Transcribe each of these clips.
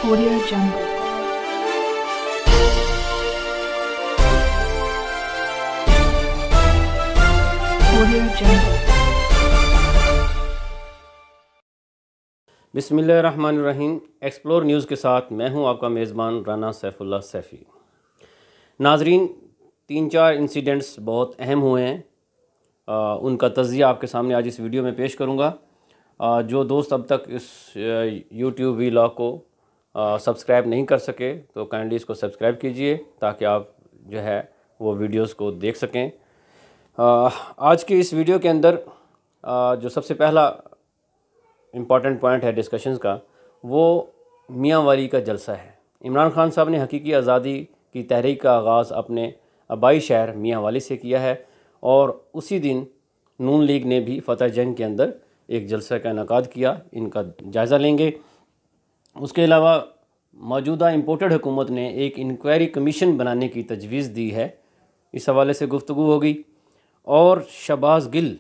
Audio Jungle. Audio Jungle. बिस्मिल्लाहिर्रहमानिर्रहीम। Explore news के साथ मैं हूं आपका मेज़बान राना सैफुल्लाह सैफ़ी। नाजरीन, 3-4 इंसिडेंट्स बहुत अहम हुए हैं। उनका तज़किया आपके सामने आज इस वीडियो में पेश करूंगा। जो दोस्त अब तक इस यूट्यूब वीलॉग को सब्सक्राइब नहीं कर सके तो काइंडली इसको सब्सक्राइब कीजिए ताकि आप जो है वो वीडियोस को देख सकें। आज के इस वीडियो के अंदर जो सबसे पहला इम्पॉर्टेंट पॉइंट है डिस्कशंस का, वो मियाँ वाली का जलसा है। इमरान खान साहब ने हकीकी आज़ादी की तहरीक का आगाज़ अपने आबाई शहर मियाँ वाली से किया है और उसी दिन नून लीग ने भी फ़तह जंग के अंदर एक जलसा का इनेकाद किया। इनका जायज़ा लेंगे। उसके अलावा मौजूदा इम्पोर्टेड हुकूमत ने एक इंक्वायरी कमीशन बनाने की तजवीज़ दी है, इस हवाले से गुफ्तगू होगी। और शहबाज गिल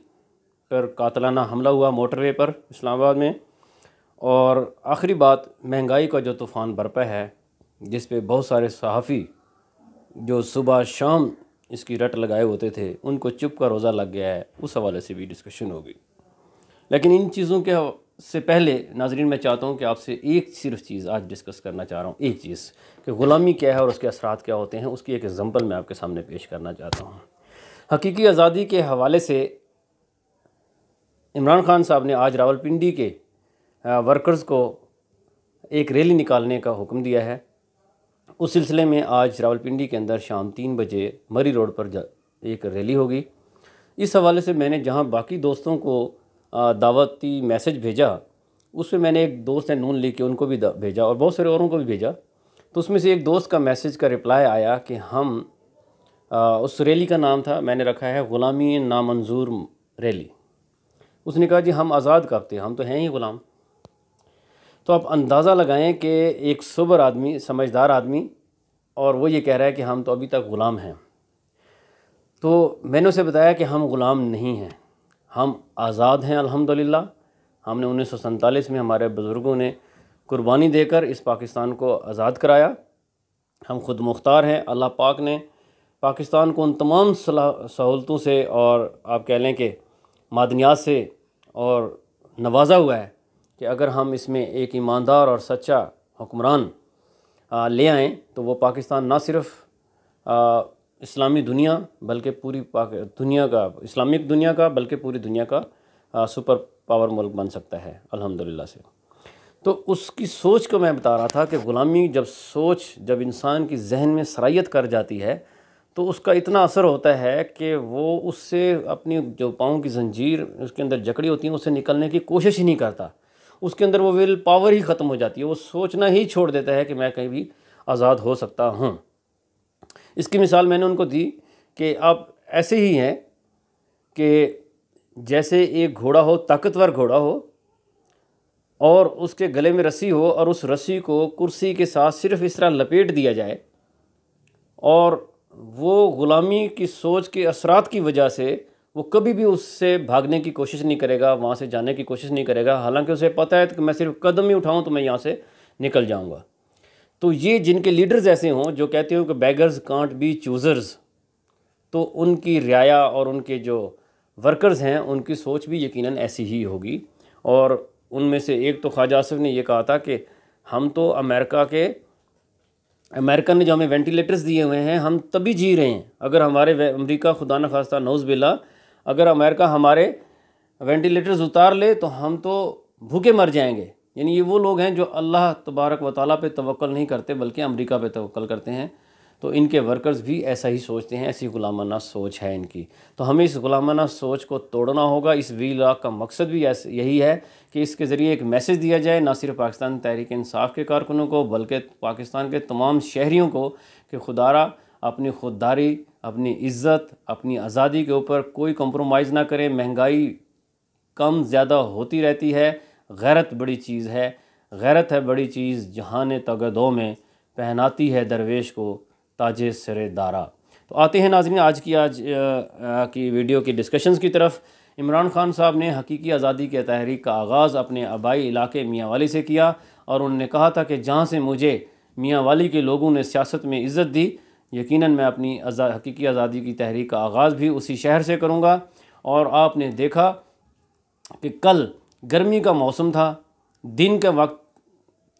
पर कातलाना हमला हुआ मोटरवे पर इस्लामाबाद में। और आखिरी बात, महंगाई का जो तूफ़ान बरपा है जिस पे बहुत सारे सहाफ़ी जो सुबह शाम इसकी रट लगाए होते थे उनको चुप का रोज़ा लग गया है, उस हवाले से भी डिस्कशन होगी। लेकिन इन चीज़ों के से पहले नाजरीन मैं चाहता हूँ कि आपसे एक सिर्फ चीज़ आज डिस्कस करना चाह रहा हूँ, एक चीज़ कि ग़ुलामी क्या है और उसके असरात क्या होते हैं। उसकी एक एग्ज़ाम्पल मैं आपके सामने पेश करना चाहता हूँ। हकीकी आज़ादी के हवाले से इमरान खान साहब ने आज रावलपिंडी के वर्कर्स को एक रैली निकालने का हुक्म दिया है। उस सिलसिले में आज रावलपिंडी के अंदर शाम 3 बजे मरी रोड पर एक रैली होगी। इस हवाले से मैंने जहाँ बाकी दोस्तों को दावती मैसेज भेजा, उसमें मैंने एक दोस्त है नून लीग के, उनको भी भेजा और बहुत सारे औरों को भी भेजा। तो उसमें से एक दोस्त का मैसेज का रिप्लाई आया कि हम उस रैली का नाम था, मैंने रखा है ग़ुलामी नामंजूर रैली। उसने कहा जी हम आज़ाद कब थे, हम तो हैं ही ग़ुलाम। तो आप अंदाज़ा लगाएं कि एक सोबर आदमी, समझदार आदमी, और वो ये कह रहा है कि हम तो अभी तक ग़ुलाम हैं। तो मैंने उसे बताया कि हम ग़ुलाम नहीं हैं, हम आज़ाद हैं अल्हम्दुलिल्लाह। हमने 1947 में हमारे बुज़ुर्गों ने कुर्बानी देकर इस पाकिस्तान को आज़ाद कराया। हम खुद मुख्तार हैं। अल्लाह पाक ने पाकिस्तान को उन तमाम सहूलतों से और आप कह लें कि मादनियात से और नवाजा हुआ है कि अगर हम इसमें एक ईमानदार और सच्चा हुक्मरान ले आएँ तो वो पाकिस्तान ना सिर्फ़ इस्लामी दुनिया बल्कि पूरी दुनिया का, इस्लामिक दुनिया का, बल्कि पूरी दुनिया का सुपर पावर मुल्क बन सकता है अल्हम्दुलिल्लाह से। तो उसकी सोच को मैं बता रहा था कि ग़ुलामी जब इंसान की जहन में सरायत कर जाती है तो उसका इतना असर होता है कि वो उससे अपनी जो पाँव की जंजीर उसके अंदर जकड़ी होती है उससे निकलने की कोशिश ही नहीं करता। उसके अंदर वो विल पावर ही ख़त्म हो जाती है। वो सोचना ही छोड़ देता है कि मैं कहीं भी आज़ाद हो सकता हूँ। इसकी मिसाल मैंने उनको दी कि आप ऐसे ही हैं कि जैसे एक घोड़ा हो, ताकतवर घोड़ा हो, और उसके गले में रस्सी हो और उस रस्सी को कुर्सी के साथ सिर्फ इस तरह लपेट दिया जाए और वो ग़ुलामी की सोच के असरात की वजह से वो कभी भी उससे भागने की कोशिश नहीं करेगा, वहाँ से जाने की कोशिश नहीं करेगा। हालांकि उसे पता है कि मैं सिर्फ कदम ही उठाऊँ तो मैं यहाँ से निकल जाऊँगा। तो ये जिनके लीडर्स ऐसे हों जो कहते हो कि बेगर्स कांट बी चूज़र्स, तो उनकी रियाया और उनके जो वर्कर्स हैं उनकी सोच भी यकीनन ऐसी ही होगी। और उनमें से एक तो ख्वाजा आसिफ ने यह कहा था कि हम तो अमेरिका ने जो हमें वेंटिलेटर्स दिए हुए हैं हम तभी जी रहे हैं। अगर हमारे अमेरिका खुदा न खास्ता नौज़ बिल्ला, अगर अमेरिका हमारे वेंटिलेटर्स उतार ले तो हम तो भूखे मर जाएंगे। यानी ये वो लोग हैं जो अल्लाह तबारक व तआला पे तवक्कुल नहीं करते बल्कि अमेरिका पे तवक्कुल करते हैं। तो इनके वर्कर्स भी ऐसा ही सोचते हैं, ऐसी ग़ुलामाना सोच है इनकी। तो हमें इस ग़ुलामाना सोच को तोड़ना होगा। इस वीलॉग का मकसद भी यही है कि इसके ज़रिए एक मैसेज दिया जाए ना सिर्फ पाकिस्तान तहरीक इंसाफ के कारकुनों को बल्कि पाकिस्तान के तमाम शहरियों को कि खुदारा अपनी खुददारी, अपनी इज़्ज़त, अपनी आज़ादी के ऊपर कोई कंप्रोमाइज़ ना करें। महंगाई कम ज़्यादा होती रहती है। गैरत बड़ी चीज़ है, गैरत है बड़ी चीज़ जहान तगदो में पहनाती है दरवेश को ताजे सरे दारा। तो आते हैं नाज़रीन आज की वीडियो की डिस्कशंस की तरफ। इमरान खान साहब ने हकीकी आज़ादी के तहरीक का आगाज़ अपने आबाई इलाके मियाँ वाली से किया और उन्होंने कहा था कि जहाँ से मुझे मियाँ वाली के लोगों ने सियासत में इज़्ज़त दी, यकीनन मैं अपनी हकीकी आज़ादी की तहरीक का आगाज़ भी उसी शहर से करूँगा। और आपने देखा कि कल गर्मी का मौसम था, दिन का वक्त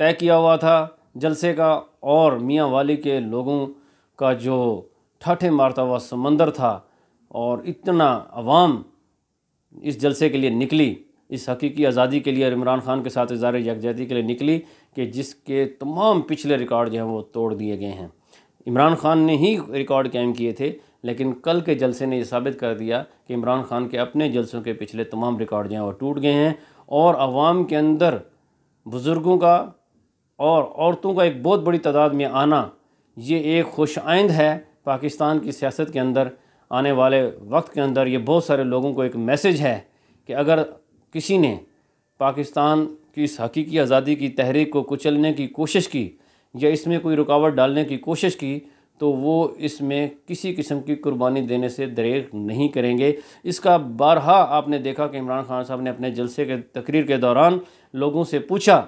तय किया हुआ था जलसे का, और मियाँ वाली के लोगों का जो ठाठे मारता हुआ समंदर था, और इतना अवाम इस जलसे के लिए निकली, इस हकीकी आज़ादी के लिए और इमरान खान के साथ इज़हार यकजहती के लिए निकली, कि जिसके तमाम पिछले रिकॉर्ड जो हैं वो तोड़ दिए गए हैं। इमरान खान ने ही रिकॉर्ड कायम किए थे, लेकिन कल के जलसे ने यह साबित कर दिया कि इमरान खान के अपने जलसों के पिछले तमाम रिकॉर्ड जो हैं वो टूट गए हैं। और आवाम के अंदर बुज़ुर्गों का और औरतों का एक बहुत बड़ी तादाद में आना, ये एक खुश आइंद है पाकिस्तान की सियासत के अंदर। आने वाले वक्त के अंदर ये बहुत सारे लोगों को एक मैसेज है कि अगर किसी ने पाकिस्तान की इस हकीकी आज़ादी की तहरीक को कुचलने की कोशिश की या इसमें कोई रुकावट डालने की कोशिश की, तो वो इसमें किसी किस्म की कुर्बानी देने से दरेग नहीं करेंगे। इसका बारहा आपने देखा कि इमरान खान साहब ने अपने जलसे के तकरीर के दौरान लोगों से पूछा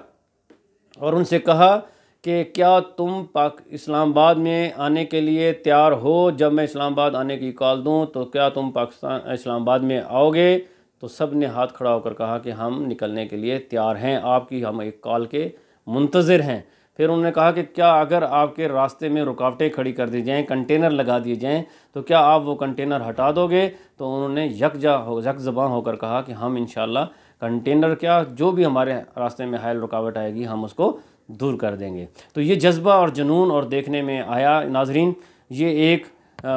और उनसे कहा कि क्या तुम इस्लामाबाद में आने के लिए तैयार हो? जब मैं इस्लामाबाद आने की कॉल दूं तो क्या तुम पाकिस्तान इस्लामाबाद में आओगे? तो सब ने हाथ खड़ा होकर कहा कि हम निकलने के लिए तैयार हैं, आपकी हम एक कॉल के मुंतज़िर हैं। फिर उन्होंने कहा कि क्या अगर आपके रास्ते में रुकावटें खड़ी कर दी जाएँ, कंटेनर लगा दिए जाएँ, तो क्या आप वो कंटेनर हटा दोगे? तो उन्होंने यकज़बान होकर कहा कि हम इंशाअल्लाह कंटेनर क्या, जो भी हमारे रास्ते में हायल रुकावट आएगी हम उसको दूर कर देंगे। तो ये जज्बा और जुनून और देखने में आया नाजरीन, ये एक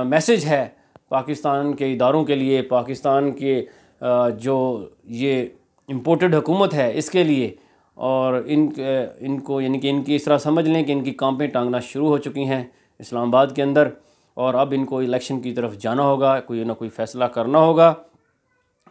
मैसेज है पाकिस्तान के इदारों के लिए, पाकिस्तान के जो ये इम्पोर्टेड हुकूमत है इसके लिए। और इनको यानी कि इनकी इस तरह समझ लें कि इनकी कांपें टांगना शुरू हो चुकी हैं इस्लामाबाद के अंदर, और अब इनको इलेक्शन की तरफ जाना होगा, कोई ना कोई फ़ैसला करना होगा,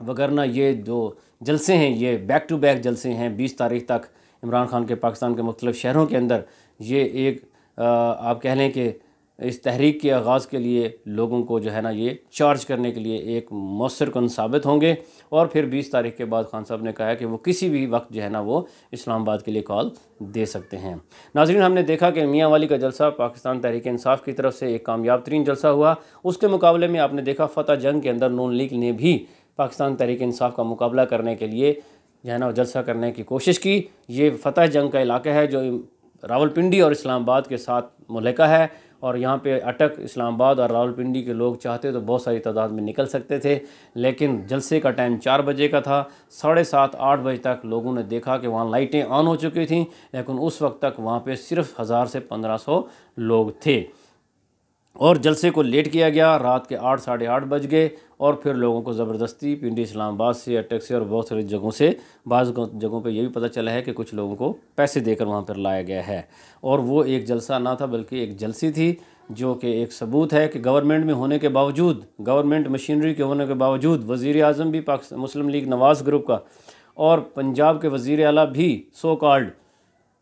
वगरना ये जो जलसे हैं ये बैक टू बैक जलसे हैं 20 तारीख तक इमरान खान के पाकिस्तान के मुख्तलिफ़ शहरों के अंदर। ये एक आप कह लें कि इस तहरीक के आगाज़ के लिए लोगों को जो है ना ये चार्ज करने के लिए एक मौसर कन साबित होंगे। और फिर 20 तारीख के बाद खान साहब ने कहा है कि वो किसी भी वक्त जो है ना वो इस्लामाबाद के लिए कॉल दे सकते हैं। नाज़रीन, हमने देखा कि मियाँ वाली का जलसा पाकिस्तान तहरीक इंसाफ की तरफ से एक कामयाब तरीन जलसा हुआ। उसके मुकाबले में आपने देखा फतह जंग के अंदर नून लीग ने भी पाकिस्तान तहरीक इंसाफ का मुकाबला करने के लिए जो है ना जलसा करने की कोशिश की। ये फतह जंग का इलाका है जो रावलपिंडी और इस्लामाबाद के साथ मुल्का है, और यहाँ पे अटक इस्लामाबाद और रावलपिंडी के लोग चाहते तो बहुत सारी तादाद में निकल सकते थे, लेकिन जलसे का टाइम 4 बजे का था। 7:30-8 बजे तक लोगों ने देखा कि वहाँ लाइटें ऑन हो चुकी थीं, लेकिन उस वक्त तक वहाँ पे सिर्फ 1000 से 1500 लोग थे। और जलसे को लेट किया गया, रात के 8 साढ़े 8 बज गए, और फिर लोगों को ज़बरदस्ती पिंडी इस्लामाबाद से, अटक से और बहुत सारी जगहों से, बाज़ जगहों पे ये भी पता चला है कि कुछ लोगों को पैसे देकर वहाँ पर लाया गया है। और वो एक जलसा ना था बल्कि एक जलसी थी, जो कि एक सबूत है कि गवर्नमेंट में होने के बावजूद, गवर्नमेंट मशीनरी के होने के बावजूद, वज़ीर आज़म भी मुस्लिम लीग नवाज़ ग्रुप का और पंजाब के वज़ीर आला भी सो कॉल्ड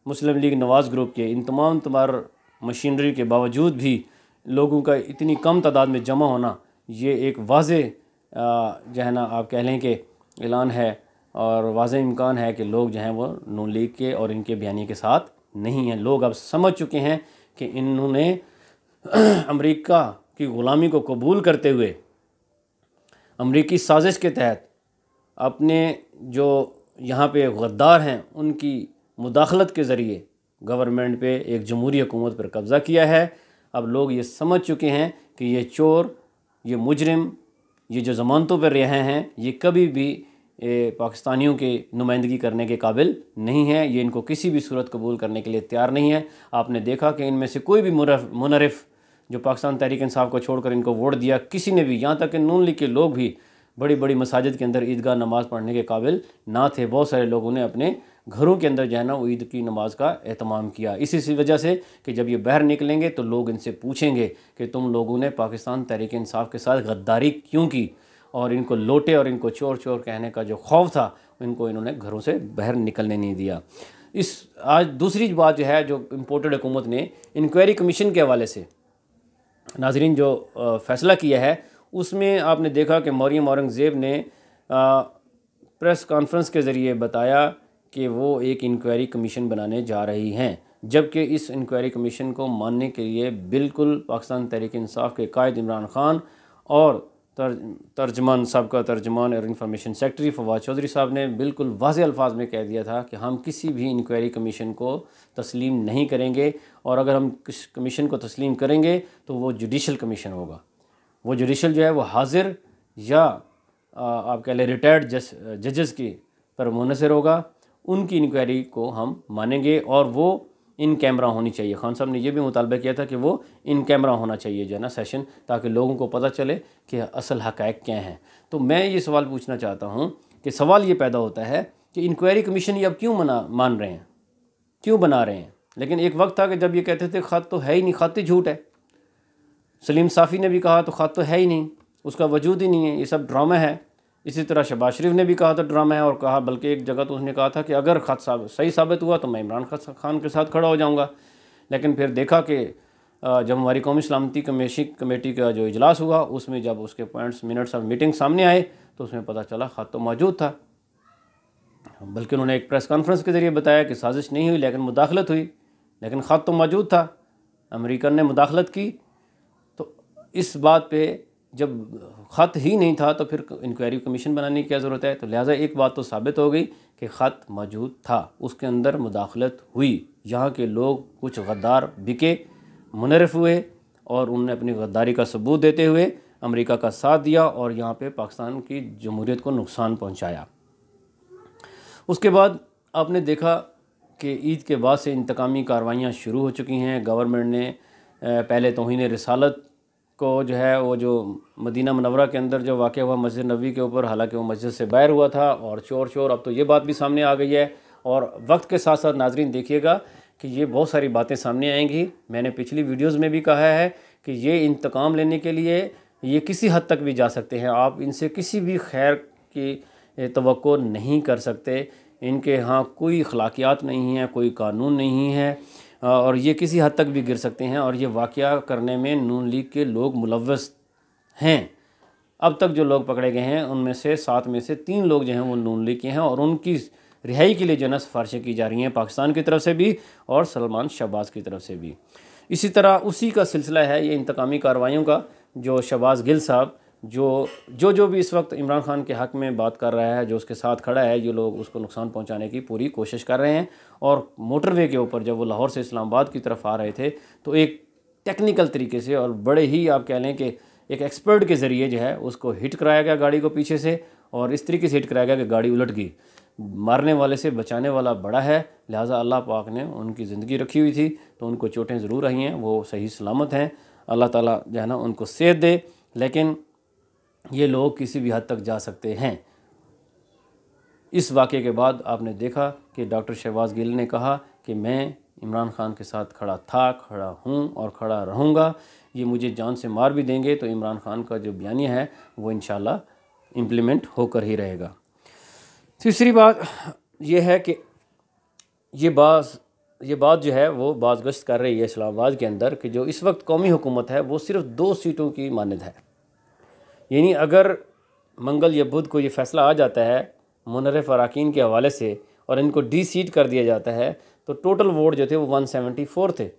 मुस्लिम लीग नवाज़ ग्रुप के, इन तमाम मशीनरी के बावजूद भी लोगों का इतनी कम तादाद में जमा होना, ये एक वाज़े जो है ना आप कह लें कि ऐलान है और वाज़े इम्कान है कि लोग जो हैं वो नून लीग के और इनके बयानी के साथ नहीं हैं। लोग अब समझ चुके हैं कि इन्होंने अमेरिका की ग़ुलामी को कबूल करते हुए अमेरिकी साजिश के तहत अपने जो यहाँ पे गद्दार हैं उनकी मुदाखलत के ज़रिए गवर्नमेंट पे एक जमहूरी हुकूमत पर कब्ज़ा किया है। अब लोग ये समझ चुके हैं कि ये चोर, ये मुजरिम, ये जो ज़मानतों पर रहे हैं, ये कभी भी पाकिस्तानियों के नुमाइंदगी करने के काबिल नहीं है। ये इनको किसी भी सूरत कबूल करने के लिए तैयार नहीं है। आपने देखा कि इनमें से कोई भी मुनरिफ जो पाकिस्तान तहरीक इंसाफ को छोड़कर इनको वोट दिया, किसी ने भी, यहाँ तक कि नून लीग के लोग भी बड़ी बड़ी मसाजिद के अंदर ईदगाह नमाज़ पढ़ने के काबिल ना थे। बहुत सारे लोगों ने अपने घरों के अंदर जो है ना वो ईद की नमाज का एहतमाम किया, इसी वजह से कि जब ये बाहर निकलेंगे तो लोग इनसे पूछेंगे कि तुम लोगों ने पाकिस्तान तहरीक इंसाफ के साथ गद्दारी क्यों की, और इनको लोटे और इनको चोर चोर कहने का जो खौफ था इनको इन्होंने घरों से बाहर निकलने नहीं दिया। आज दूसरी बात जो है, जो इम्पोर्टेड हुकूमत ने इंक्वायरी कमीशन के हवाले से नाजरीन जो फ़ैसला किया है, उसमें आपने देखा कि मरियम औरंगज़ेब ने प्रेस कॉन्फ्रेंस के ज़रिए बताया कि वो एक इंक्वायरी कमीशन बनाने जा रही हैं, जबकि इस इंक्वायरी कमीशन को मानने के लिए बिल्कुल पाकिस्तान तहरीक इंसाफ के कायद इमरान खान और तर्जमान सबका तर्जमान और इंफॉर्मेशन सेक्रेटरी फवाद चौधरी साहब ने बिल्कुल वाज़ेह अल्फाज में कह दिया था कि हम किसी भी इंक्वायरी कमीशन को तस्लीम नहीं करेंगे, और अगर हम किस कमीशन को तस्लीम करेंगे तो वो जुडिशल कमीशन होगा। वो जुडिशल जो है वो हाजिर या आप कह लें रिटायर्ड जजेस की पर मुनहसर होगा, उनकी इंक्वायरी को हम मानेंगे, और वो इन कैमरा होनी चाहिए। खान साहब ने यह भी मुतालबा किया था कि वो इन कैमरा होना चाहिए जो है ना सेशन, ताकि लोगों को पता चले कि असल हक़ाइक़ क्या हैं। तो मैं ये सवाल पूछना चाहता हूँ कि सवाल ये पैदा होता है कि इंक्वायरी कमीशन ये अब क्यों मान रहे हैं, क्यों बना रहे हैं? लेकिन एक वक्त था कि जब ये कहते थे ख़त तो है ही नहीं, ख़त ही झूठ है। सलीम साफ़ी ने भी कहा तो ख़त तो है ही नहीं, उसका वजूद ही नहीं है, ये सब ड्रामा है। इसी तरह शहबाज शरीफ ने भी कहा था ड्रामा है, और कहा बल्कि एक जगह तो उसने कहा था कि अगर ख़त सही साबित हुआ तो मैं इमरान खान के साथ खड़ा हो जाऊंगा। लेकिन फिर देखा कि जब हमारी कौमी सलामती कमेटी का जो इजलास हुआ उसमें जब उसके पॉइंट्स मिनट्स और मीटिंग सामने आए तो उसमें पता चला ख़त तो मौजूद था। बल्कि उन्होंने एक प्रेस कॉन्फ्रेंस के ज़रिए बताया कि साजिश नहीं हुई लेकिन मुदाखलत हुई, लेकिन ख़त तो मौजूद था, अमेरिकन ने मुदाखलत की। तो इस बात पे जब ख़त ही नहीं था तो फिर इंक्वायरी कमीशन बनाने की क्या ज़रूरत है? तो लिहाजा एक बात तो साबित हो गई कि ख़त मौजूद था, उसके अंदर मुदाखलत हुई, यहाँ के लोग कुछ गद्दार बिके, मुनरफ हुए और उन्होंने अपनी गद्दारी का सबूत देते हुए अमेरिका का साथ दिया और यहाँ पे पाकिस्तान की जमहूरियत को नुकसान पहुँचाया। उसके बाद आपने देखा कि ईद के बाद से इंतकामी कार्रवाइयाँ शुरू हो चुकी हैं। गवर्नमेंट ने पहले तौहीन रिसालत को जो है वो जो मदीना मुनव्वरा के अंदर जो वाक़या हुआ मस्जिद नबवी के ऊपर, हालांकि वो मस्जिद से बाहर हुआ था, और चोर अब तो ये बात भी सामने आ गई है। और वक्त के साथ साथ नाजरीन देखिएगा कि ये बहुत सारी बातें सामने आएंगी। मैंने पिछली वीडियोज़ में भी कहा है कि ये इंतकाम लेने के लिए ये किसी हद तक भी जा सकते हैं, आप इनसे किसी भी खैर की तवक्को नहीं कर सकते। इनके यहाँ कोई अखलाकियात नहीं है, कोई कानून नहीं है, और ये किसी हद तक भी गिर सकते हैं। और ये वाक़या करने में नून लीग के लोग मुलव्वस हैं। अब तक जो लोग पकड़े गए हैं उनमें से 7 में से 3 लोग जो हैं वो नून लीग के हैं, और उनकी रिहाई के लिए जो है ना सिफारिशें की जा रही हैं पाकिस्तान की तरफ से भी और सलमान शहबाज की तरफ से भी। इसी तरह उसी का सिलसिला है ये इंतकामी कार्रवाइयों का। जो शहबाज गिल साहब जो भी इस वक्त इमरान खान के हक़ में बात कर रहा है, जो उसके साथ खड़ा है, ये लोग उसको नुकसान पहुंचाने की पूरी कोशिश कर रहे हैं। और मोटरवे के ऊपर जब वो लाहौर से इस्लामाबाद की तरफ आ रहे थे तो एक टेक्निकल तरीके से और बड़े ही आप कह लें कि एक एक्सपर्ट के ज़रिए जो है उसको हिट कराया गया गाड़ी को पीछे से, और इस तरीके से हिट कराया गया कि गाड़ी उलट गई। मारने वाले से बचाने वाला बड़ा है, लिहाजा अल्लाह पाक ने उनकी ज़िंदगी रखी हुई थी तो उनको चोटें ज़रूर आई हैं, वो सही सलामत हैं। अल्लाह ताला जो है ना उनको सेहत दे। लेकिन ये लोग किसी भी हद तक जा सकते हैं। इस वाक़े के बाद आपने देखा कि डॉक्टर शहबाज गिल ने कहा कि मैं इमरान खान के साथ खड़ा था, खड़ा हूँ और खड़ा रहूँगा। ये मुझे जान से मार भी देंगे तो इमरान खान का जो बयानिया है वो इंशाल्लाह इम्प्लीमेंट होकर ही रहेगा। तीसरी बात यह है कि ये बात जो है वो बाज़गश्त कर रही है इस्लामाबाद के अंदर कि जो इस वक्त कौमी हुकूमत है वो सिर्फ 2 सीटों की मानद है। यानी अगर मंगल या बुध को ये फ़ैसला आ जाता है मुनर्रिफ अरकान के हवाले से और इनको डी सीट कर दिया जाता है तो टोटल वोट जो थे वो 174 थे।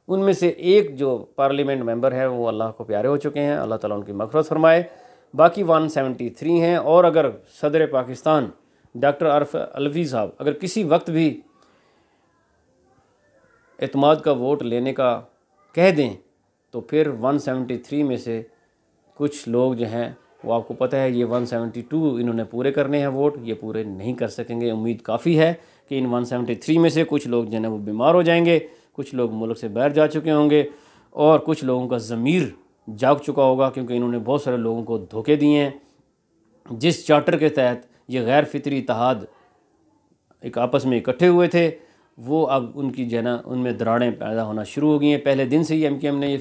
उनमें से एक जो पार्लियामेंट मेंबर है वो अल्लाह को प्यारे हो चुके हैं, अल्लाह ताला उनकी मग़फ़िरत फरमाए। बाकी 173 हैं। और अगर सदर पाकिस्तान डॉक्टर आरिफ अलवी साहब अगर किसी वक्त भी एतमाद का वोट लेने का कह दें तो फिर 173 में से कुछ लोग जो हैं वो आपको पता है ये 172 इन्होंने पूरे करने हैं वोट, ये पूरे नहीं कर सकेंगे। उम्मीद काफ़ी है कि इन 173 में से कुछ लोग जो है वो बीमार हो जाएंगे, कुछ लोग मुल्क से बाहर जा चुके होंगे और कुछ लोगों का ज़मीर जाग चुका होगा क्योंकि इन्होंने बहुत सारे लोगों को धोखे दिए हैं। जिस चार्टर के तहत ये गैर फितरी इत्तेहाद एक आपस में इकट्ठे हुए थे वो अब उनकी जो है ना उनमें दरारें पैदा होना शुरू हो गई हैं। पहले दिन से ही MKM ने ये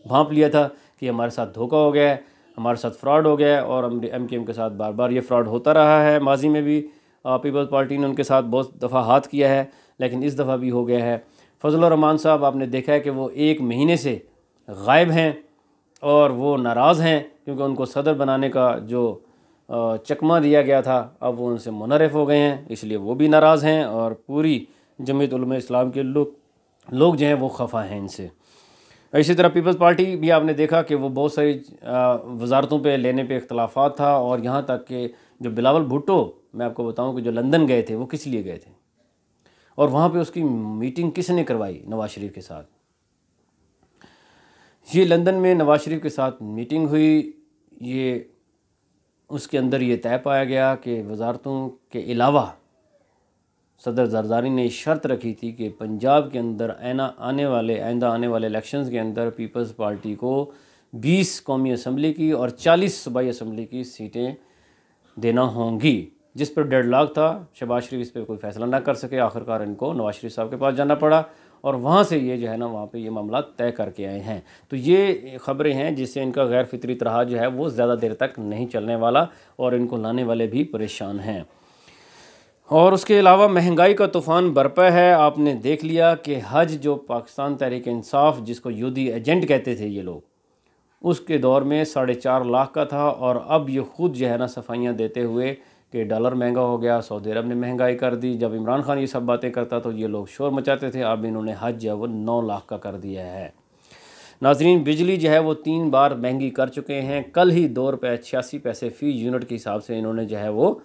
भांप लिया था कि हमारे साथ धोखा हो गया है, हमारे साथ फ्रॉड हो गया है, और MKM के साथ बार बार ये फ्रॉड होता रहा है। माजी में भी पीपल्स पार्टी ने उनके साथ बहुत दफ़ा हाथ किया है, लेकिन इस दफ़ा भी हो गया है। फजल रहमान साहब आपने देखा है कि वो 1 महीने से गायब हैं और वो नाराज़ हैं क्योंकि उनको सदर बनाने का जो चकमा दिया गया था, अब वो उनसे मुनहरफ हो गए हैं, इसलिए वो भी नाराज़ हैं और पूरी जमीयत उलमा इस्लाम के लोग जो हैं वो खफा हैं इनसे। इसी तरह पीपल्स पार्टी भी आपने देखा कि वो बहुत सारी वजारतों पे लेने पे इख्तलाफात था, और यहाँ तक कि जो बिलावल भुट्टो, मैं आपको बताऊं कि जो लंदन गए थे वो किस लिए गए थे, और वहाँ पे उसकी मीटिंग किसने करवाई नवाज शरीफ के साथ। ये लंदन में नवाज शरीफ के साथ मीटिंग हुई, ये उसके अंदर ये तय पाया गया कि वजारतों के अलावा सदर जरदारी ने शर्त रखी थी कि पंजाब के अंदर आइंदा आने वाले इलेक्शंस के अंदर पीपल्स पार्टी को 20 कौमी असम्बली की और 40 सूबाई असम्बली की सीटें देना होंगी, जिस पर डेडलॉक था। शहबाज शरीफ इस पर कोई फ़ैसला ना कर सके, आखिरकार इनको नवाज शरीफ साहब के पास जाना पड़ा और वहाँ से ये जो है ना वहाँ पे ये मामला तय करके आए हैं। तो ये ख़बरें हैं जिससे इनका गैर फितरी तरह जो है वो ज़्यादा देर तक नहीं चलने वाला, और इनको लाने वाले भी परेशान हैं। और उसके अलावा महंगाई का तूफ़ान बरपा है। आपने देख लिया कि हज जो पाकिस्तान तहरीक इंसाफ, जिसको यूदी एजेंट कहते थे ये लोग, उसके दौर में 4.5 लाख का था, और अब ये ख़ुद जो है ना सफाइयाँ देते हुए कि डॉलर महंगा हो गया, सऊदी अरब ने महंगाई कर दी। जब इमरान खान ये सब बातें करता तो ये लोग शोर मचाते थे, अब इन्होंने हज जो है वो 9 लाख का कर दिया है। नाजरीन, बिजली जो है वो 3 बार महंगी कर चुके हैं। कल ही ₹2.86 फ़ी यूनिट के हिसाब से इन्होंने जो है वो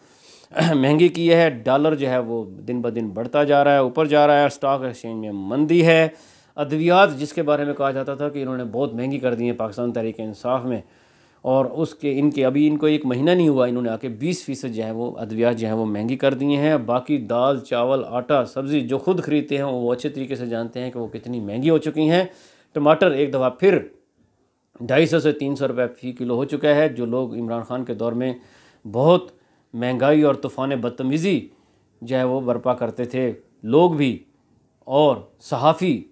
महंगी की है। डॉलर जो है वो दिन ब दिन बढ़ता जा रहा है, ऊपर जा रहा है। स्टॉक एक्सचेंज में मंदी है। अद्वियात जिसके बारे में कहा जाता था कि इन्होंने बहुत महंगी कर दी है पाकिस्तान तहरीक इंसाफ में, और उसके इनको 1 महीना नहीं हुआ, इन्होंने आके 20% जो है वो अद्वियात जो है वो महंगी कर दिए हैं। बाकी दाल, चावल, आटा, सब्ज़ी जो खुद ख़रीदते हैं वो अच्छे तरीके से जानते हैं कि वो कितनी महंगी हो चुकी हैं। टमाटर एक दफ़ा फिर 250 से 300 रुपये फ़ी किलो हो चुका है। जो लोग इमरान खान के दौर में बहुत महंगाई और तूफ़ान बदतमीज़ी जो है वो बर्पा करते थे, लोग भी और सहाफ़ी,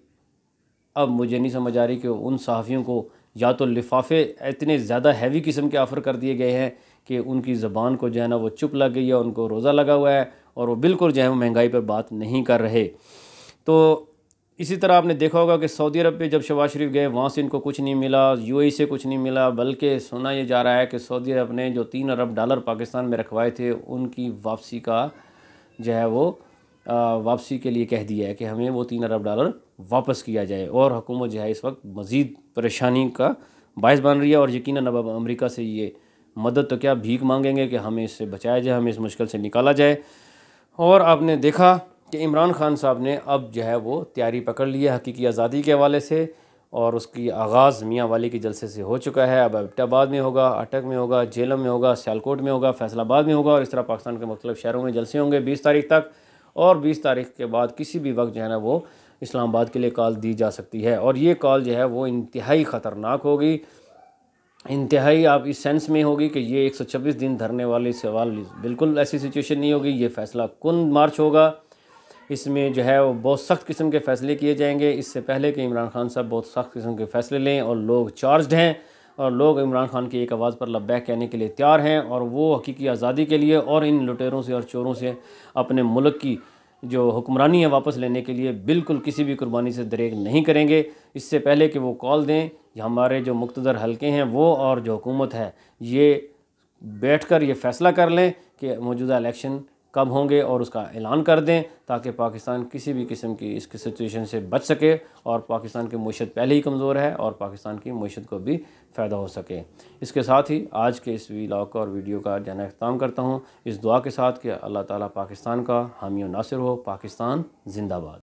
अब मुझे नहीं समझ आ रही कि उन सहाफ़ियों को या तो लिफाफे इतने ज़्यादा हैवी किस्म के ऑफ़र कर दिए गए हैं कि उनकी ज़बान को जो है ना वो चुप लग गई है, उनको रोज़ा लगा हुआ है और वो बिल्कुल जो है वो महंगाई पर बात नहीं कर रहे। तो इसी तरह आपने देखा होगा कि सऊदी अरब पे जब शहबाज शरीफ गए वहाँ से इनको कुछ नहीं मिला, यूएई से कुछ नहीं मिला, बल्कि सुना ये जा रहा है कि सऊदी अरब ने जो $3 अरब पाकिस्तान में रखवाए थे उनकी वापसी का जो है वो वापसी के लिए कह दिया है कि हमें वो $3 अरब वापस किया जाए। और हुकूमत जो है इस वक्त मज़ीद परेशानी का बायस बन रही है, और यकीनन अब अमेरिका से ये मदद तो क्या भीख मांगेंगे कि हमें इससे बचाया जाए, हमें इस मुश्किल से निकाला जाए। और आपने देखा कि इमरान खान साहब ने अब जो है वो तैयारी पकड़ ली है हकीकी आज़ादी के हवाले से, और उसकी आगाज़ मियाँ वाली के जलसे से हो चुका है। अब एबटाबाद में होगा, अटक में होगा, झेलम में होगा, सियालकोट में होगा, फैसलाबाद में होगा, और इस तरह पाकिस्तान के मुख्तलिफ शहरों में जलसे होंगे 20 तारीख तक। और 20 तारीख के बाद किसी भी वक्त जो है ना वो इस्लामाबाद के लिए कॉल दी जा सकती है, और ये कॉल जो है वो इंतहाई ख़तरनाक होगी। इंतहाई आप इस सेंस में होगी कि ये 126 दिन धरने वाले सवाल बिल्कुल ऐसी सिचुएशन नहीं होगी। ये फ़ैसला कुन मार्च होगा, इसमें जो है वो बहुत सख्त किस्म के फ़ैसले किए जाएंगे। इससे पहले कि इमरान खान साहब बहुत सख्त किस्म के फ़ैसले लें, और लोग चार्ज्ड हैं और लोग इमरान खान की एक आवाज़ पर लब्बैक कहने के लिए तैयार हैं, और वो हकीकी आज़ादी के लिए और इन लुटेरों से और चोरों से अपने मुल्क की जो हुक्मरानी है वापस लेने के लिए बिल्कुल किसी भी कुर्बानी से दरेग नहीं करेंगे। इससे पहले कि वो कॉल दें, हमारे जो मुक़्तदर हलके हैं वो और जो हुकूमत है ये बैठकर ये फ़ैसला कर लें कि मौजूदा इलेक्शन कब होंगे और उसका ऐलान कर दें, ताकि पाकिस्तान किसी भी किस्म की इसकी सिचुएशन से बच सके, और पाकिस्तान की मईशत पहले ही कमज़ोर है और पाकिस्तान की मईशत को भी फ़ायदा हो सके। इसके साथ ही आज के इस व्लॉग का और वीडियो का जो है अख्ताम करता हूँ इस दुआ के साथ कि अल्लाह ताला पाकिस्तान का हामी और नासिर हो। पाकिस्तान जिंदाबाद।